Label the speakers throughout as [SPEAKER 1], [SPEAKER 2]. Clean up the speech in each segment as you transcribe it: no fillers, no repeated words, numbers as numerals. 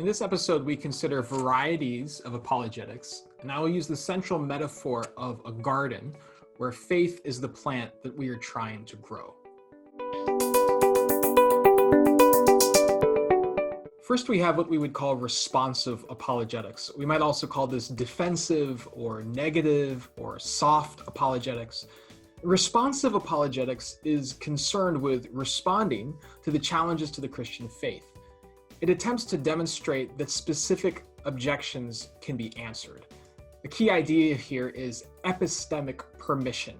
[SPEAKER 1] In this episode, we consider varieties of apologetics, and I will use the central metaphor of a garden where faith is the plant that we are trying to grow. First, we have what we would call responsive apologetics. We might also call this defensive or negative or soft apologetics. Responsive apologetics is concerned with responding to the challenges to the Christian faith. It attempts to demonstrate that specific objections can be answered. The key idea here is epistemic permission,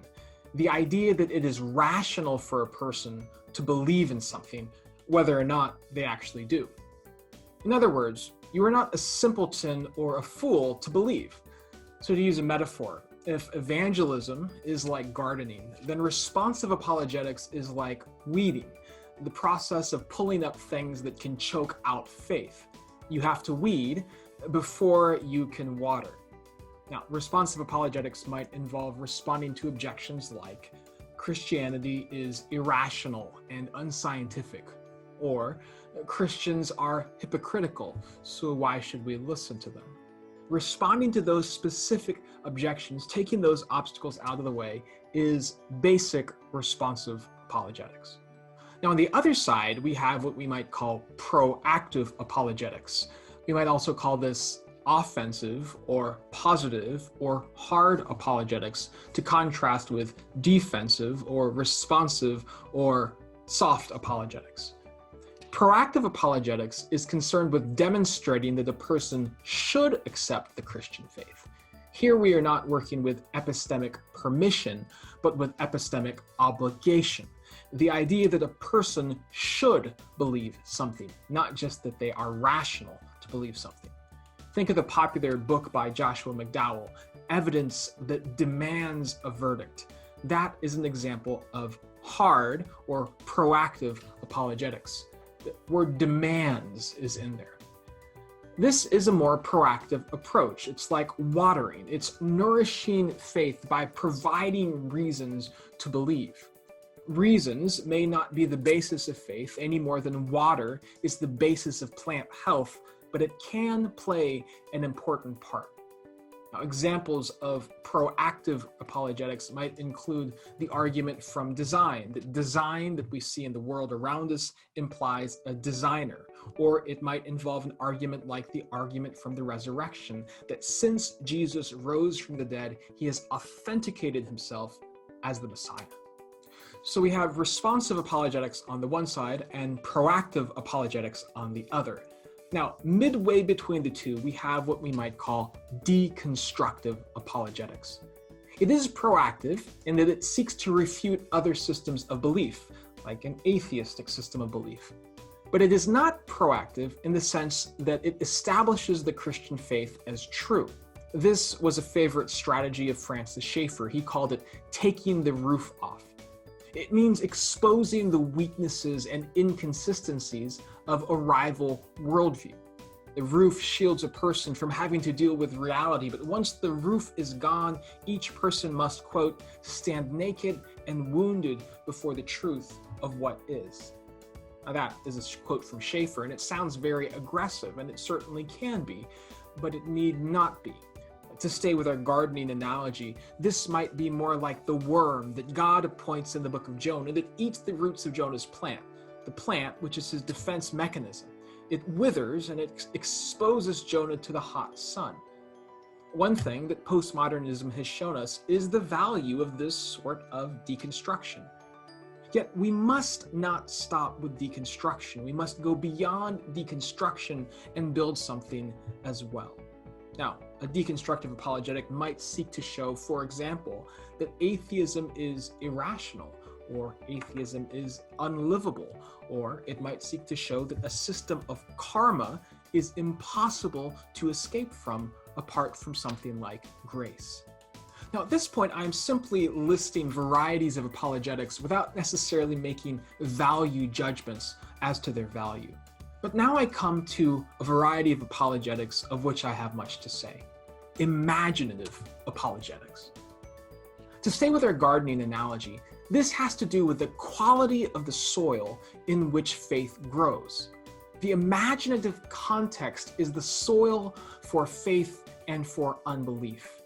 [SPEAKER 1] the idea that it is rational for a person to believe in something, whether or not they actually do. In other words, you are not a simpleton or a fool to believe. So to use a metaphor, if evangelism is like gardening, then responsive apologetics is like weeding, the process of pulling up things that can choke out faith. You have to weed before you can water. Now, responsive apologetics might involve responding to objections like Christianity is irrational and unscientific, or Christians are hypocritical, so why should we listen to them? Responding to those specific objections, taking those obstacles out of the way, is basic responsive apologetics. Now, on the other side, we have what we might call proactive apologetics. We might also call this offensive or positive or hard apologetics, to contrast with defensive or responsive or soft apologetics. Proactive apologetics is concerned with demonstrating that a person should accept the Christian faith. Here we are not working with epistemic permission, but with epistemic obligation. The idea that a person should believe something, not just that they are rational to believe something. Think of the popular book by Joshua McDowell, Evidence That Demands a Verdict. That is an example of hard or proactive apologetics. The word demands is in there. This is a more proactive approach. It's like watering. It's nourishing faith by providing reasons to believe. Reasons may not be the basis of faith any more than water is the basis of plant health, but it can play an important part. Now, examples of proactive apologetics might include the argument from design. The design that we see in the world around us implies a designer. Or it might involve an argument like the argument from the resurrection, that since Jesus rose from the dead, he has authenticated himself as the Messiah. So we have responsive apologetics on the one side and proactive apologetics on the other. Now, midway between the two, we have what we might call deconstructive apologetics. It is proactive in that it seeks to refute other systems of belief, like an atheistic system of belief. But it is not proactive in the sense that it establishes the Christian faith as true. This was a favorite strategy of Francis Schaeffer. He called it taking the roof off. It means exposing the weaknesses and inconsistencies of a rival worldview. The roof shields a person from having to deal with reality, but once the roof is gone, each person must, quote, stand naked and wounded before the truth of what is. Now that is a quote from Schaeffer, and it sounds very aggressive, and it certainly can be, but it need not be. To stay with our gardening analogy, this might be more like the worm that God appoints in the book of Jonah that eats the roots of Jonah's plant. The plant, which is his defense mechanism. It withers and it exposes Jonah to the hot sun. One thing that postmodernism has shown us is the value of this sort of deconstruction. Yet we must not stop with deconstruction. We must go beyond deconstruction and build something as well. Now, a deconstructive apologetic might seek to show, for example, that atheism is irrational, or atheism is unlivable, or it might seek to show that a system of karma is impossible to escape from apart from something like grace. Now, at this point, I'm simply listing varieties of apologetics without necessarily making value judgments as to their value. But now I come to a variety of apologetics of which I have much to say. Imaginative apologetics. To stay with our gardening analogy, this has to do with the quality of the soil in which faith grows. The imaginative context is the soil for faith and for unbelief.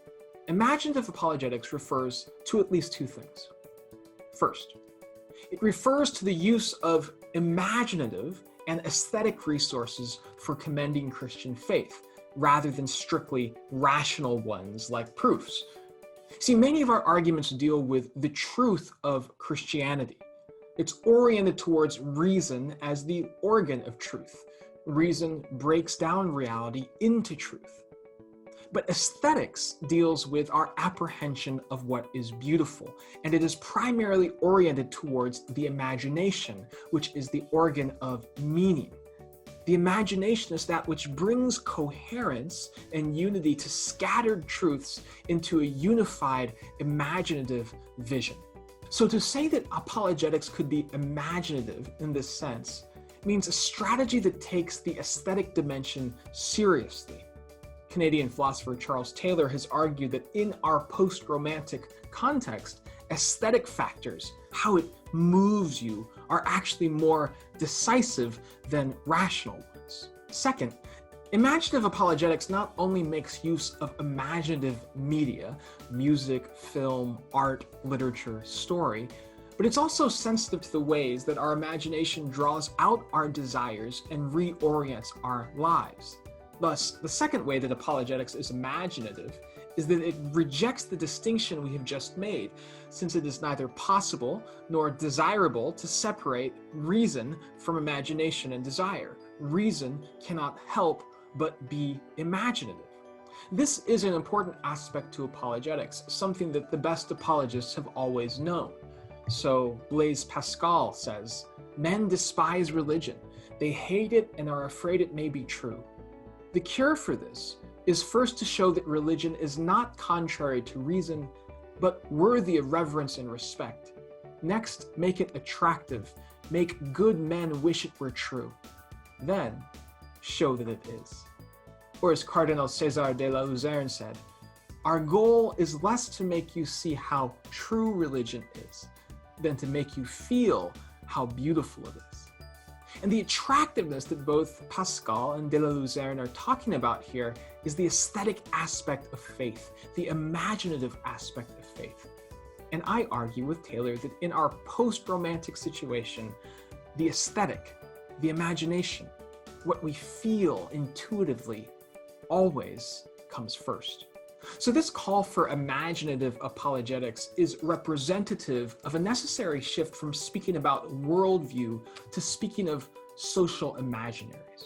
[SPEAKER 1] Imaginative apologetics refers to at least two things. First, it refers to the use of imaginative and aesthetic resources for commending Christian faith, rather than strictly rational ones like proofs. See, many of our arguments deal with the truth of Christianity. It's oriented towards reason as the organ of truth. Reason breaks down reality into truth. But aesthetics deals with our apprehension of what is beautiful, and it is primarily oriented towards the imagination, which is the organ of meaning. The imagination is that which brings coherence and unity to scattered truths into a unified imaginative vision. So to say that apologetics could be imaginative in this sense means a strategy that takes the aesthetic dimension seriously. Canadian philosopher Charles Taylor has argued that in our post-romantic context, aesthetic factors, how it moves you, are actually more decisive than rational ones. Second, imaginative apologetics not only makes use of imaginative media, music, film, art, literature, story, but it's also sensitive to the ways that our imagination draws out our desires and reorients our lives. Thus, the second way that apologetics is imaginative is that it rejects the distinction we have just made, since it is neither possible nor desirable to separate reason from imagination and desire. Reason cannot help but be imaginative. This is an important aspect to apologetics, something that the best apologists have always known. So Blaise Pascal says, "Men despise religion. They hate it and are afraid it may be true. The cure for this is first to show that religion is not contrary to reason, but worthy of reverence and respect. Next, make it attractive. Make good men wish it were true. Then, show that it is." Or as Cardinal César de la Luzerne said, "Our goal is less to make you see how true religion is, than to make you feel how beautiful it is." And the attractiveness that both Pascal and de la Luzerne are talking about here is the aesthetic aspect of faith, the imaginative aspect of faith. And I argue with Taylor that in our post-romantic situation, the aesthetic, the imagination, what we feel intuitively, always comes first. So this call for imaginative apologetics is representative of a necessary shift from speaking about worldview to speaking of social imaginaries.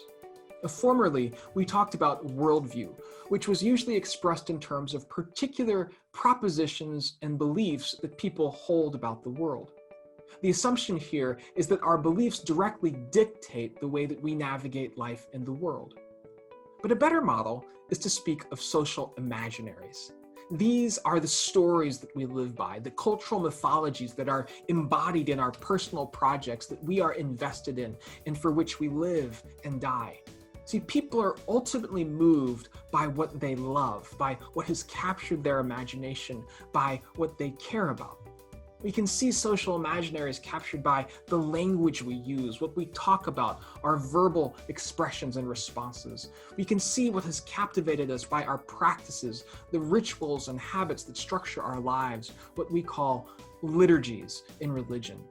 [SPEAKER 1] Formerly, we talked about worldview, which was usually expressed in terms of particular propositions and beliefs that people hold about the world. The assumption here is that our beliefs directly dictate the way that we navigate life in the world. But a better model is to speak of social imaginaries. These are the stories that we live by, the cultural mythologies that are embodied in our personal projects that we are invested in and for which we live and die. See, people are ultimately moved by what they love, by what has captured their imagination, by what they care about. We can see social imaginaries captured by the language we use, what we talk about, our verbal expressions and responses. We can see what has captivated us by our practices, the rituals and habits that structure our lives, what we call liturgies in religion.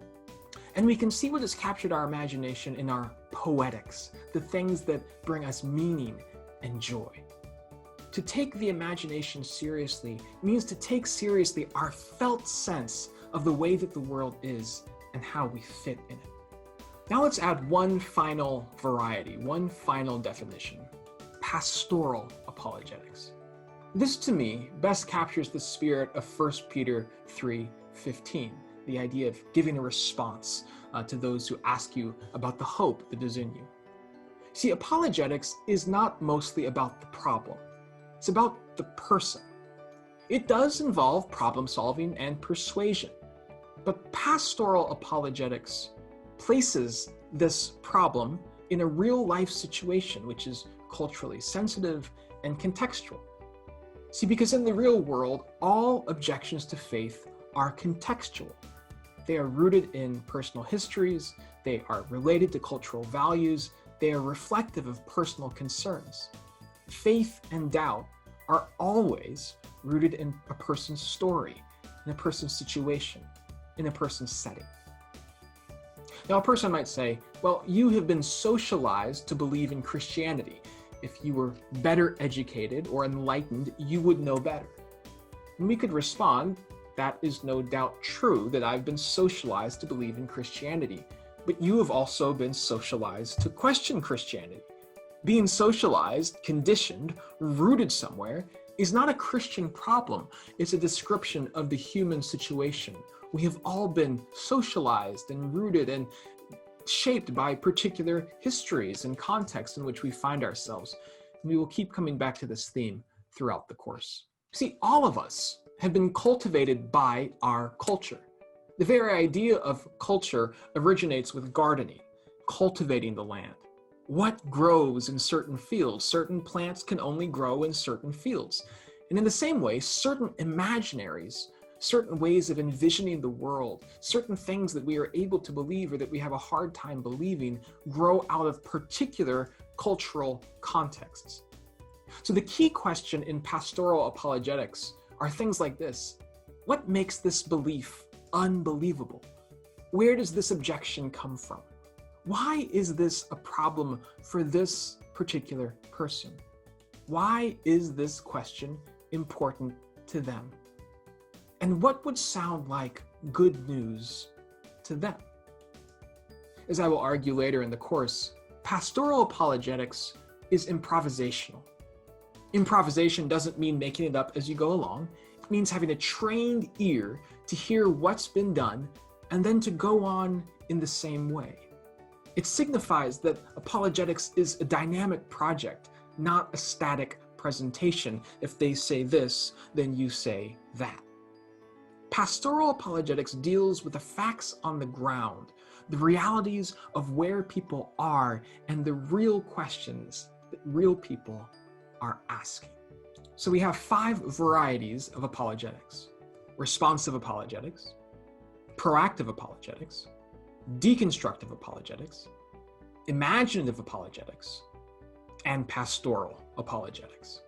[SPEAKER 1] And we can see what has captured our imagination in our poetics, the things that bring us meaning and joy. To take the imagination seriously means to take seriously our felt sense of the way that the world is and how we fit in it. Now let's add one final variety, one final definition: pastoral apologetics. This, to me, best captures the spirit of 1 Peter 3:15, the idea of giving a response to those who ask you about the hope that is in you. See, apologetics is not mostly about the problem. It's about the person. It does involve problem solving and persuasion, but pastoral apologetics places this problem in a real life situation, which is culturally sensitive and contextual. See, because in the real world, all objections to faith are contextual. They are rooted in personal histories, they are related to cultural values, They are reflective of personal concerns. Faith and doubt are always rooted in a person's story, in a person's situation, in a person's setting. Now, a person might say, well, you have been socialized to believe in Christianity. If you were better educated or enlightened, you would know better. And we could respond, that is no doubt true that I've been socialized to believe in Christianity, but you have also been socialized to question Christianity. Being socialized, conditioned, rooted somewhere is not a Christian problem. It's a description of the human situation. We have all been socialized and rooted and shaped by particular histories and contexts in which we find ourselves. And we will keep coming back to this theme throughout the course. See, all of us have been cultivated by our culture. The very idea of culture originates with gardening, cultivating the land. What grows in certain fields? Certain plants can only grow in certain fields. And in the same way, certain imaginaries, certain ways of envisioning the world, certain things that we are able to believe or that we have a hard time believing grow out of particular cultural contexts. So the key question in pastoral apologetics are things like this. What makes this belief unbelievable? Where does this objection come from? Why is this a problem for this particular person? Why is this question important to them? And what would sound like good news to them? As I will argue later in the course, pastoral apologetics is improvisational. Improvisation doesn't mean making it up as you go along. It means having a trained ear to hear what's been done and then to go on in the same way. It signifies that apologetics is a dynamic project, not a static presentation. If they say this, then you say that. Pastoral apologetics deals with the facts on the ground, the realities of where people are, and the real questions that real people are asking. So we have 5 varieties of apologetics: responsive apologetics, proactive apologetics, deconstructive apologetics, imaginative apologetics, and pastoral apologetics.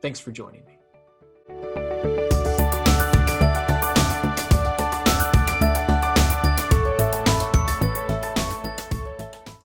[SPEAKER 1] Thanks for joining me.